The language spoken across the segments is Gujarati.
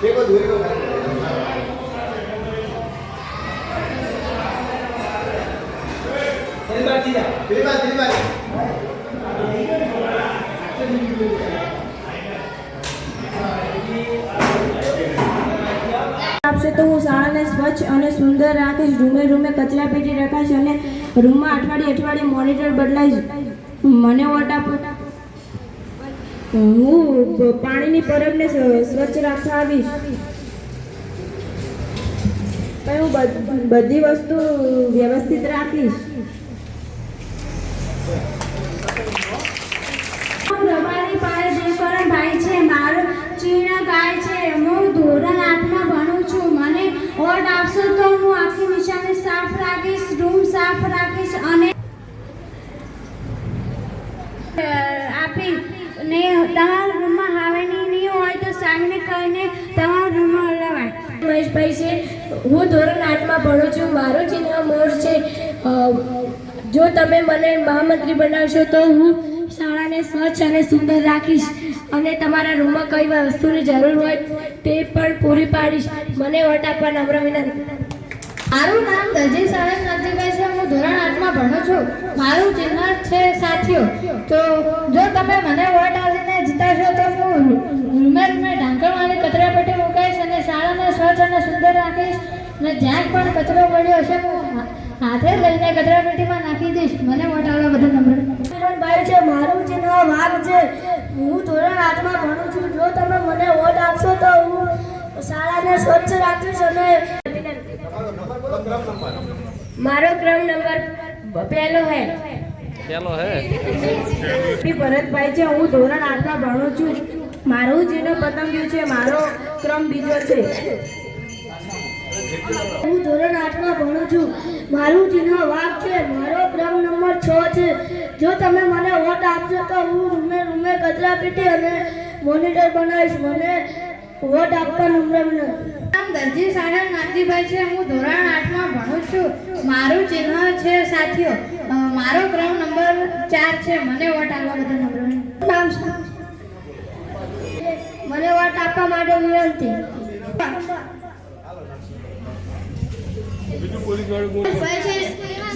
આપશે તો હું શાળાને સ્વચ્છ અને સુંદર રાખીશ. રૂમે રૂમે કચરા પેટી રખાશ અને રૂમમાં અઠવાડિયે મોનિટર બદલાઈશ. મને વોટ આપો. હું પાણીની પરબને સ્વચ્છ રાખવા આવીશ. હું બધી વસ્તુ વ્યવસ્થિત રાખીશ. ભાઈ છે, મારું ચિહ્ન ગાય છે. હું ધોરણ 8માં ભણું છું. મને વોટ આપશો તો હું આખી નિશાની સાફ રાખીશ, રૂમ સાફ રાખીશ અને આપી ને તમારા રૂમમાં હાવેની નહીં હોય તો સાંગને કહીને તમારા રૂમમાં લવાય. મહેશભાઈ છે, હું ધોરણ 8માં ભણું છું. મારું ચિહ્ન મોર છે. જો તમે મને મહામંત્રી બનાવશો તો હું શાળાને સ્વચ્છ અને સુંદર રાખીશ અને તમારા રૂમમાં કઈ વસ્તુની જરૂર હોય તે પણ પૂરી પાડીશ. મને વોટ આપવા નમ્ર વિનંતી. મારું નામ દરજી સાહેબ નરજીભાઈ છે. હું ધોરણ 8માં ભણું છું. મારું ચિહ્ન છે સાથીઓ. તો જો તમે મને વોટ આપીને જીતાશો તો હું રૂમે ઢાંકણવાળી કચરા પેટી મૂકીશ અને શાળાને સ્વચ્છ અને સુંદર રાખીશ અને જ્યાં પણ કચરો પડ્યો હશે હું હાથે લઈને કચરા પેટીમાં નાખી દઈશ. મને વોટ આપવા બધા નમ્ર. ભાઈ છે, મારું ચિહ્ન વાઘ છે. હું ધોરણ 8માં ભણું છું. જો તમે મને વોટ આપશો તો હું શાળાને સ્વચ્છ રાખીશ અને મારો ક્રમ નંબર પહેલો હે. ભરતભાઈ છે, હું ધોરણ 8માં ભણું છું. મારું ચિહ્ન પતંગિયું છે. મારો ક્રમ બીજો છે. હું ધોરણ 8માં ભણું છું. મારું ચિહ્ન વાઘ છે. મારો ક્રમ નંબર 6 છે. જો તમે મને વોટ આપશો તો હું રૂમે રૂમે કચરા પેટી અને મોનિટર બનાવીશ. મને વોટ આપવા નમ્ર વિનંતી. નામ દરજી સાહેબ નાથજીભાઈ છે. હું ધોરણ 8માં ભણું છું. મારું ચિહ્ન છે સાથીઓ. મારો ક્રમ નંબર 4 છે. મને વોટ આપવા બધા નમ્ર વિનંતી. મને વોટ આપવા માટે વિનંતી.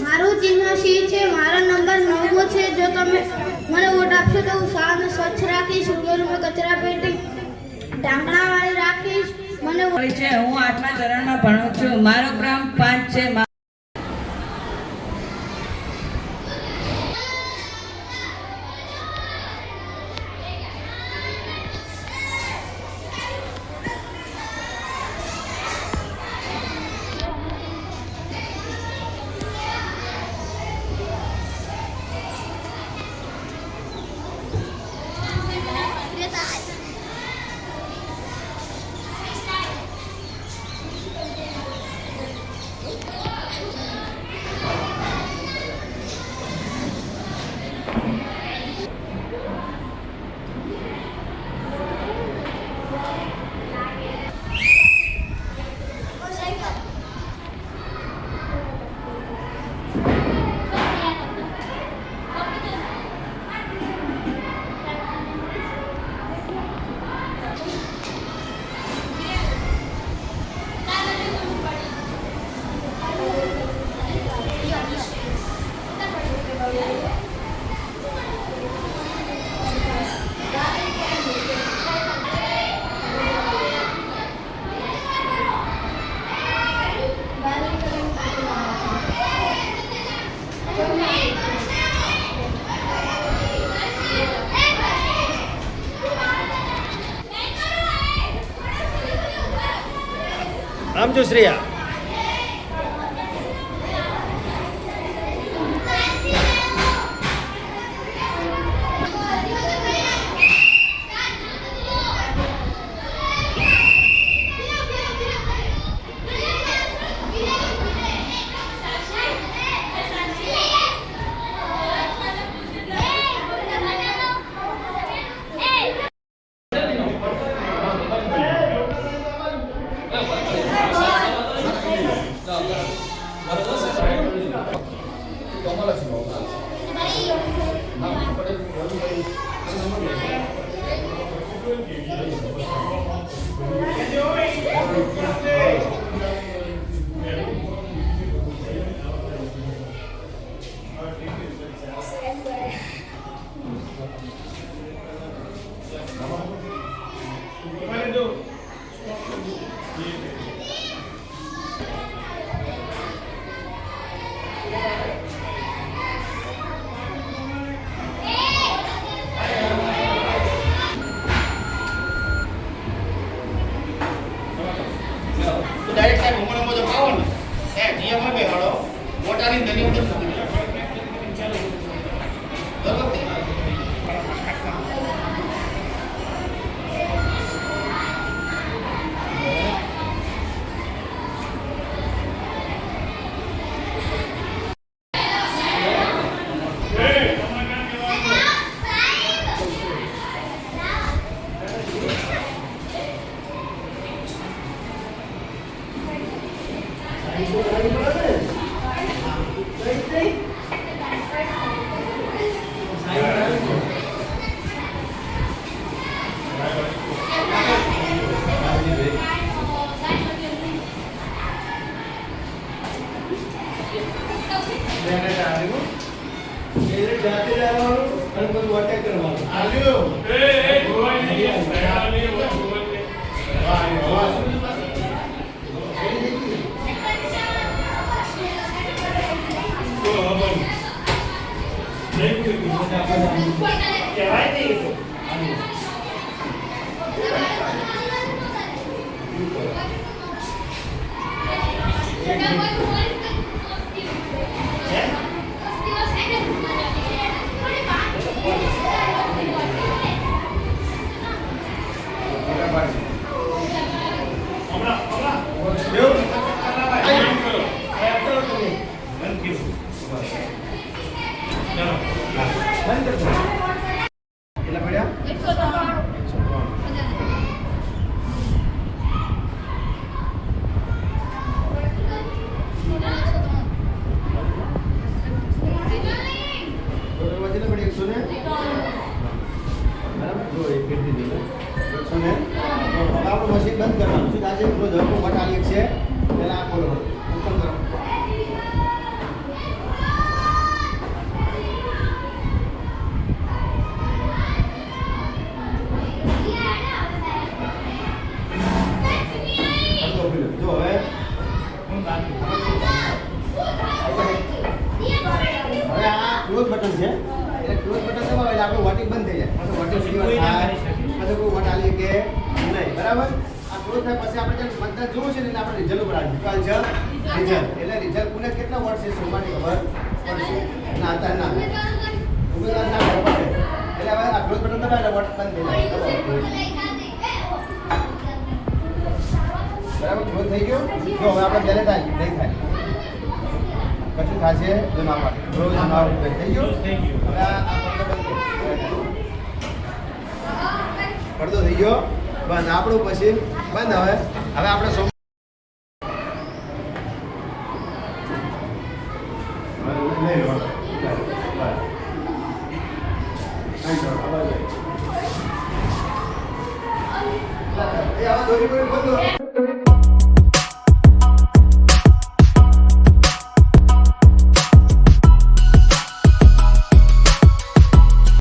મારું ચિહ્ન સી છે. મારો નંબર 9 છે. જો તમે મને વોટ આપશો તો હું શાળાને સ્વચ્છ રાખીશ, રૂમે કચરા પેટી ઢાંકણાવાળી રાખીશ. મને છે. હું 8મા ધોરણમાં ભણું છું. મારો ક્રમ 5 છે. આમ જો શ્રેયા ચેરમાં બેહાડો મોટાની નાની અંદર મૂકી દો. બરોબર? મશીન બંધ કરવાનું છે. આજે પેલો ઝડપો વટાલી છે પેલા આ ખોલો ઉપર કરો. જો હવે આ ક્લોઝ બટન છે. એટલે ક્લોઝ બટન દબાવો એટલે આપણું વોટિંગ બંધ થઈ જાય. પછી વોટિંગ સિગ્નલ થાય પછી કોઈ વટાલી કે નહીં. બરાબર? આ ક્લોઝ થાય પછી આપણે જેમ મતદાન જોવું છે ને એટલે આપણે રિઝલ્ટ ઉપર આવી રિઝલ્ટ એટલે રિઝલ્ટ પુને કેટલા વોટ છે સોમાની ખબર પડશે. ના હતા ના ઉમેદવાર ના ખબર પડે. એટલે હવે આ ક્લોઝ બટન દબાવે એટલે વોટ બંધ થઈ જાય. બરાબર? ક્લોઝ થઈ ગયો. જો હવે આપણે પહેલે થાય નહીં થાય કશું થશે જો ના પાડે ક્લોઝ ના થઈ ગયો. હવે આ પડદો થઈ ગયો બંધ. આપણું મશીન બંધ. હવે આપણે લઈ લો.